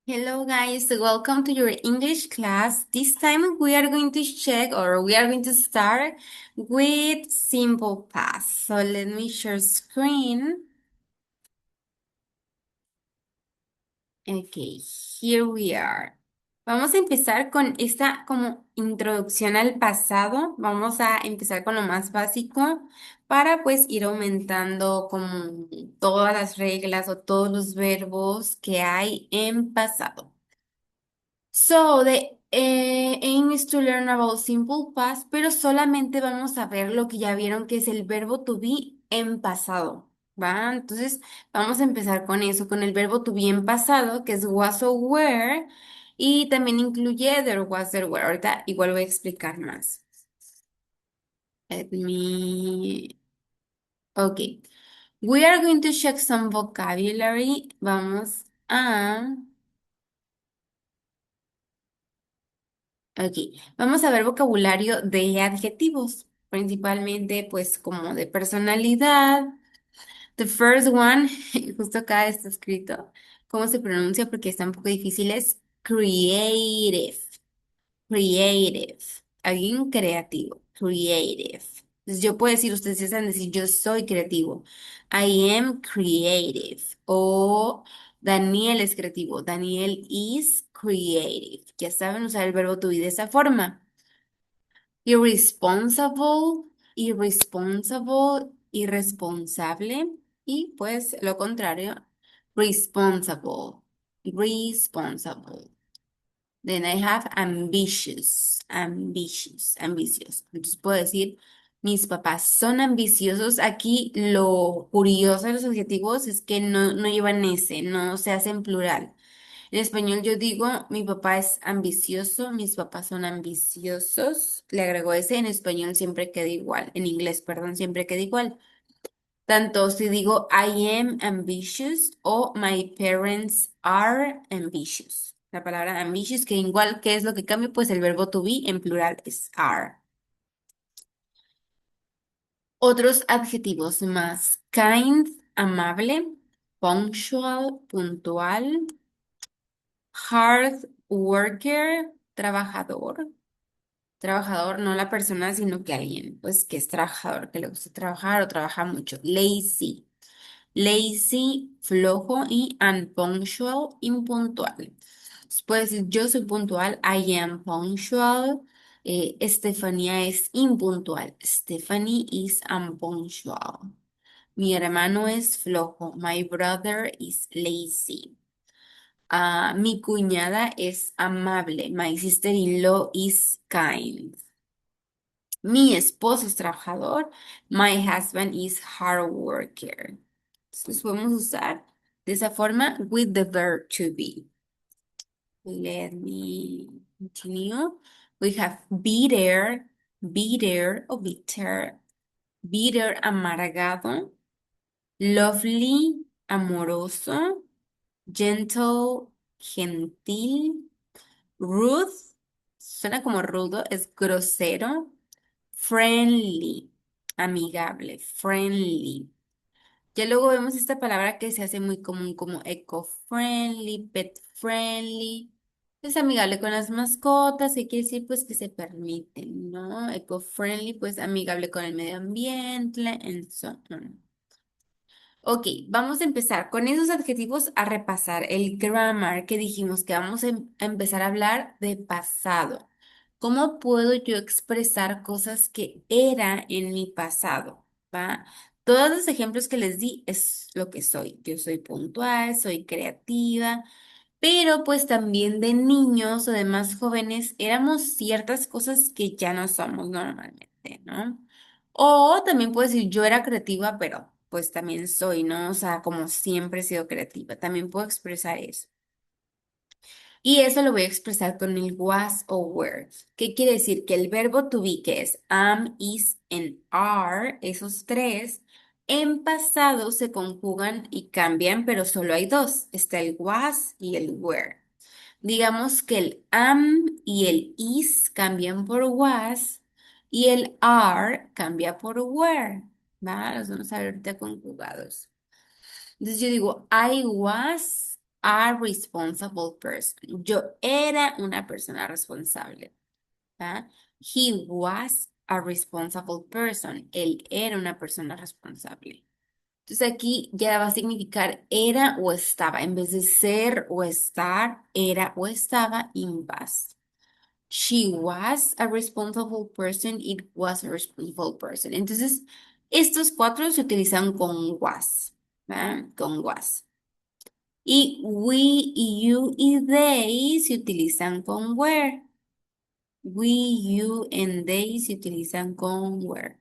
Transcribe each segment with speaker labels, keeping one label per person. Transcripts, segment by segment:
Speaker 1: Hello guys, welcome to your English class. This time we are going to check or we are going to start with simple past. So let me share screen. Okay, here we are. Vamos a empezar con esta como introducción al pasado. Vamos a empezar con lo más básico para pues ir aumentando como todas las reglas o todos los verbos que hay en pasado. So, the aim is to learn about simple past, pero solamente vamos a ver lo que ya vieron que es el verbo to be en pasado, ¿va? Entonces, vamos a empezar con eso, con el verbo to be en pasado, que es was or were, y también incluye there was, there were. Ahorita igual voy a explicar más. Let me... Ok. We are going to check some vocabulary. Vamos a... Ok, vamos a ver vocabulario de adjetivos, principalmente pues como de personalidad. The first one, justo acá está escrito, ¿cómo se pronuncia? Porque está un poco difícil, es creative, creative, alguien creativo, creative. Entonces yo puedo decir, ustedes ya saben decir, yo soy creativo, I am creative, o Daniel es creativo, Daniel is creative. Ya saben usar el verbo to be de esa forma. Irresponsible, irresponsible, irresponsable. Y pues lo contrario, responsible, responsible. Then I have ambitious, ambitious, ambitious. Entonces puedo decir, mis papás son ambiciosos. Aquí lo curioso de los adjetivos es que no llevan ese, no se hace en plural. En español yo digo, mi papá es ambicioso, mis papás son ambiciosos. Le agrego ese, en español siempre queda igual. En inglés, perdón, siempre queda igual. Tanto si digo I am ambitious o my parents are ambitious. La palabra ambitious, que igual, ¿qué es lo que cambia? Pues el verbo to be en plural es are. Otros adjetivos más. Kind, amable. Punctual, puntual. Hard worker, trabajador. Trabajador, no la persona, sino que alguien, pues que es trabajador, que le gusta trabajar o trabaja mucho. Lazy. Lazy, flojo y unpunctual, impuntual. Entonces, puedes decir, yo soy puntual, I am punctual. Estefanía es impuntual. Stephanie is unpunctual. Mi hermano es flojo. My brother is lazy. Mi cuñada es amable. My sister-in-law is kind. Mi esposo es trabajador. My husband is hard worker. Entonces podemos usar de esa forma with the verb to be. Let me continue. We have bitter o bitter, bitter, amargado, lovely, amoroso, gentle, gentil, rude, suena como rudo, es grosero. Friendly, amigable, friendly. Ya luego vemos esta palabra que se hace muy común como eco-friendly, pet-friendly. Es amigable con las mascotas, y quiere decir pues que se permiten, ¿no? Eco-friendly, pues amigable con el medio ambiente, and so on. Ok, vamos a empezar con esos adjetivos a repasar el grammar que dijimos que vamos a empezar a hablar de pasado. ¿Cómo puedo yo expresar cosas que era en mi pasado? ¿Va? Todos los ejemplos que les di es lo que soy. Yo soy puntual, soy creativa, pero pues también de niños o de más jóvenes éramos ciertas cosas que ya no somos normalmente, ¿no? O también puedo decir yo era creativa, pero pues también soy, ¿no? O sea, como siempre he sido creativa, también puedo expresar eso. Y eso lo voy a expresar con el was o were. ¿Qué quiere decir? Que el verbo to be, que es am, is and are, esos tres, en pasado se conjugan y cambian, pero solo hay dos. Está el was y el were. Digamos que el am y el is cambian por was y el are cambia por were. ¿Va? Los vamos a ver ahorita conjugados. Entonces yo digo, I was a responsible person. Yo era una persona responsable. ¿Va? He was a responsible person. Él era una persona responsable. Entonces aquí ya va a significar era o estaba. En vez de ser o estar, era o estaba in past. She was a responsible person. It was a responsible person. Entonces, estos cuatro se utilizan con was. ¿Va? Con was. Y we, you y they se utilizan con were. We, you and they se utilizan con were.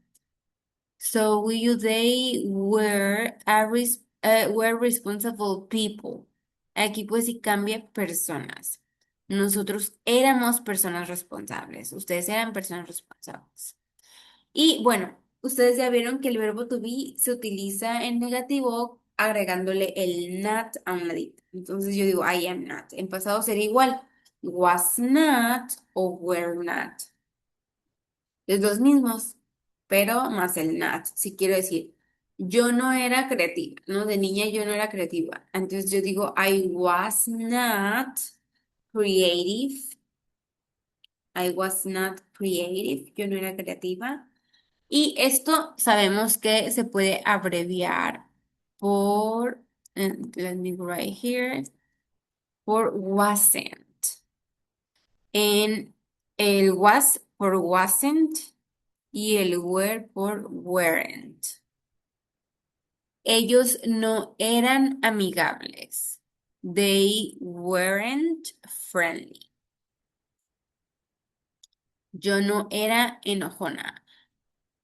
Speaker 1: So we, you, they were responsible people. Aquí pues sí cambia personas. Nosotros éramos personas responsables. Ustedes eran personas responsables. Y bueno, ustedes ya vieron que el verbo to be se utiliza en negativo agregándole el not a un ladito. Entonces yo digo I am not. En pasado sería igual. Was not o were not. Es los mismos, pero más el not. Si quiero decir, yo no era creativa, ¿no? De niña yo no era creativa. Entonces yo digo, I was not creative. I was not creative. Yo no era creativa. Y esto sabemos que se puede abreviar por, let me write here, por wasn't. En el was por wasn't y el were por weren't. Ellos no eran amigables. They weren't friendly. Yo no era enojona.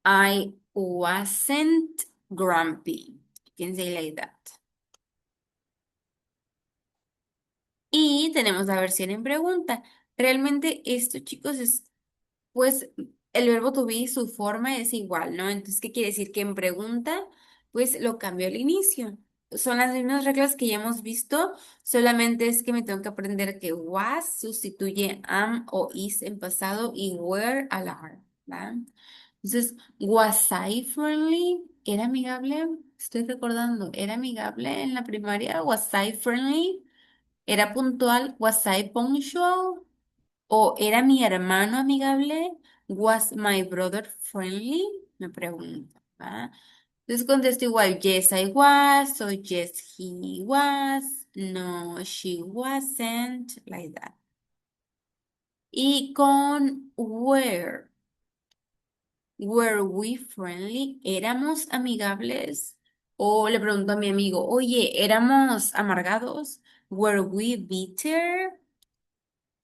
Speaker 1: I wasn't grumpy. You can say like that. Y tenemos la versión en pregunta. Realmente esto, chicos, es pues el verbo to be, su forma es igual, ¿no? Entonces, ¿qué quiere decir? Que en pregunta, pues lo cambio al inicio. Son las mismas reglas que ya hemos visto, solamente es que me tengo que aprender que was sustituye am o is en pasado y were al are, ¿va? Entonces, was I friendly? ¿Era amigable? Estoy recordando, ¿era amigable en la primaria? Was I friendly? ¿Era puntual? Was I punctual? ¿O era mi hermano amigable? Was my brother friendly? Me pregunto, ¿va? Entonces contesto igual, yes, I was, o yes, he was, no, she wasn't, like that. Y con were we friendly? ¿Éramos amigables? O le pregunto a mi amigo, oye, ¿éramos amargados? ¿Were we bitter?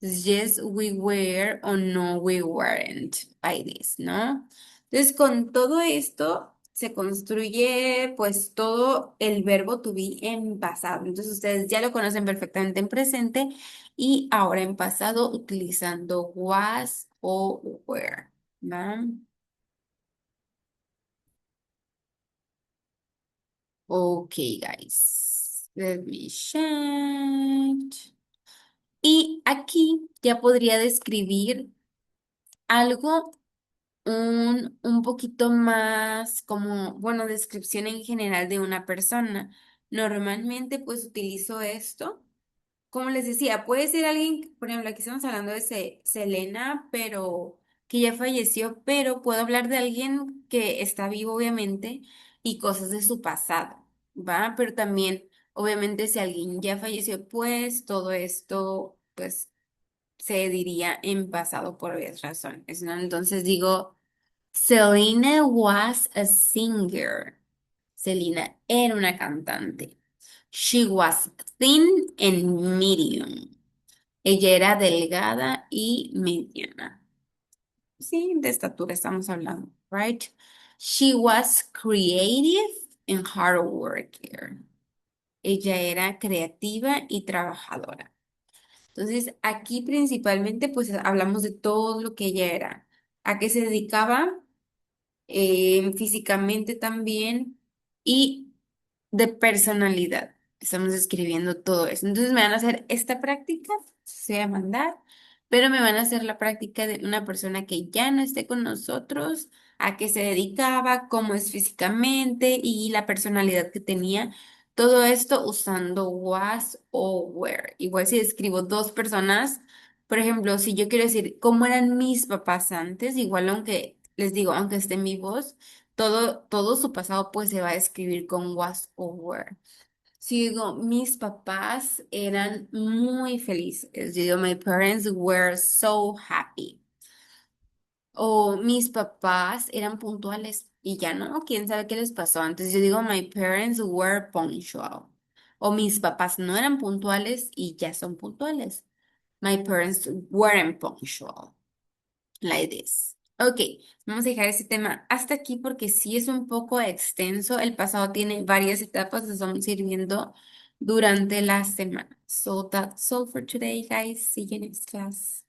Speaker 1: Yes, we were o no, we weren't by this, ¿no? Entonces, con todo esto se construye pues todo el verbo to be en pasado. Entonces, ustedes ya lo conocen perfectamente en presente y ahora en pasado utilizando was o were, ¿no? Ok, guys. Let me check. Y aquí ya podría describir algo un poquito más como, bueno, descripción en general de una persona. Normalmente pues utilizo esto. Como les decía, puede ser alguien, por ejemplo, aquí estamos hablando de Selena, pero que ya falleció, pero puedo hablar de alguien que está vivo, obviamente, y cosas de su pasado, ¿va? Pero también, obviamente, si alguien ya falleció, pues todo esto, pues, se diría en pasado por varias razones, ¿no? Entonces digo... Selena was a singer. Selena era una cantante. She was thin and medium. Ella era delgada y mediana. Sí, de estatura estamos hablando, right? She was creative and hard worker. Ella era creativa y trabajadora. Entonces, aquí principalmente pues hablamos de todo lo que ella era. ¿A qué se dedicaba? Físicamente también y de personalidad. Estamos escribiendo todo eso. Entonces me van a hacer esta práctica, se va a mandar, pero me van a hacer la práctica de una persona que ya no esté con nosotros, a qué se dedicaba, cómo es físicamente y la personalidad que tenía Todo esto usando was o were. Igual si escribo dos personas, por ejemplo, si yo quiero decir cómo eran mis papás antes, igual aunque les digo, aunque estén vivos, todo su pasado pues se va a escribir con was o were. Si digo, mis papás eran muy felices. Yo digo, my parents were so happy. O mis papás eran puntuales y ya no, quién sabe qué les pasó antes. Yo digo, my parents were punctual. O mis papás no eran puntuales y ya son puntuales. My parents weren't punctual. Like this. Ok, vamos a dejar ese tema hasta aquí porque sí es un poco extenso. El pasado tiene varias etapas que estamos sirviendo durante la semana. So that's all for today, guys. See you next class.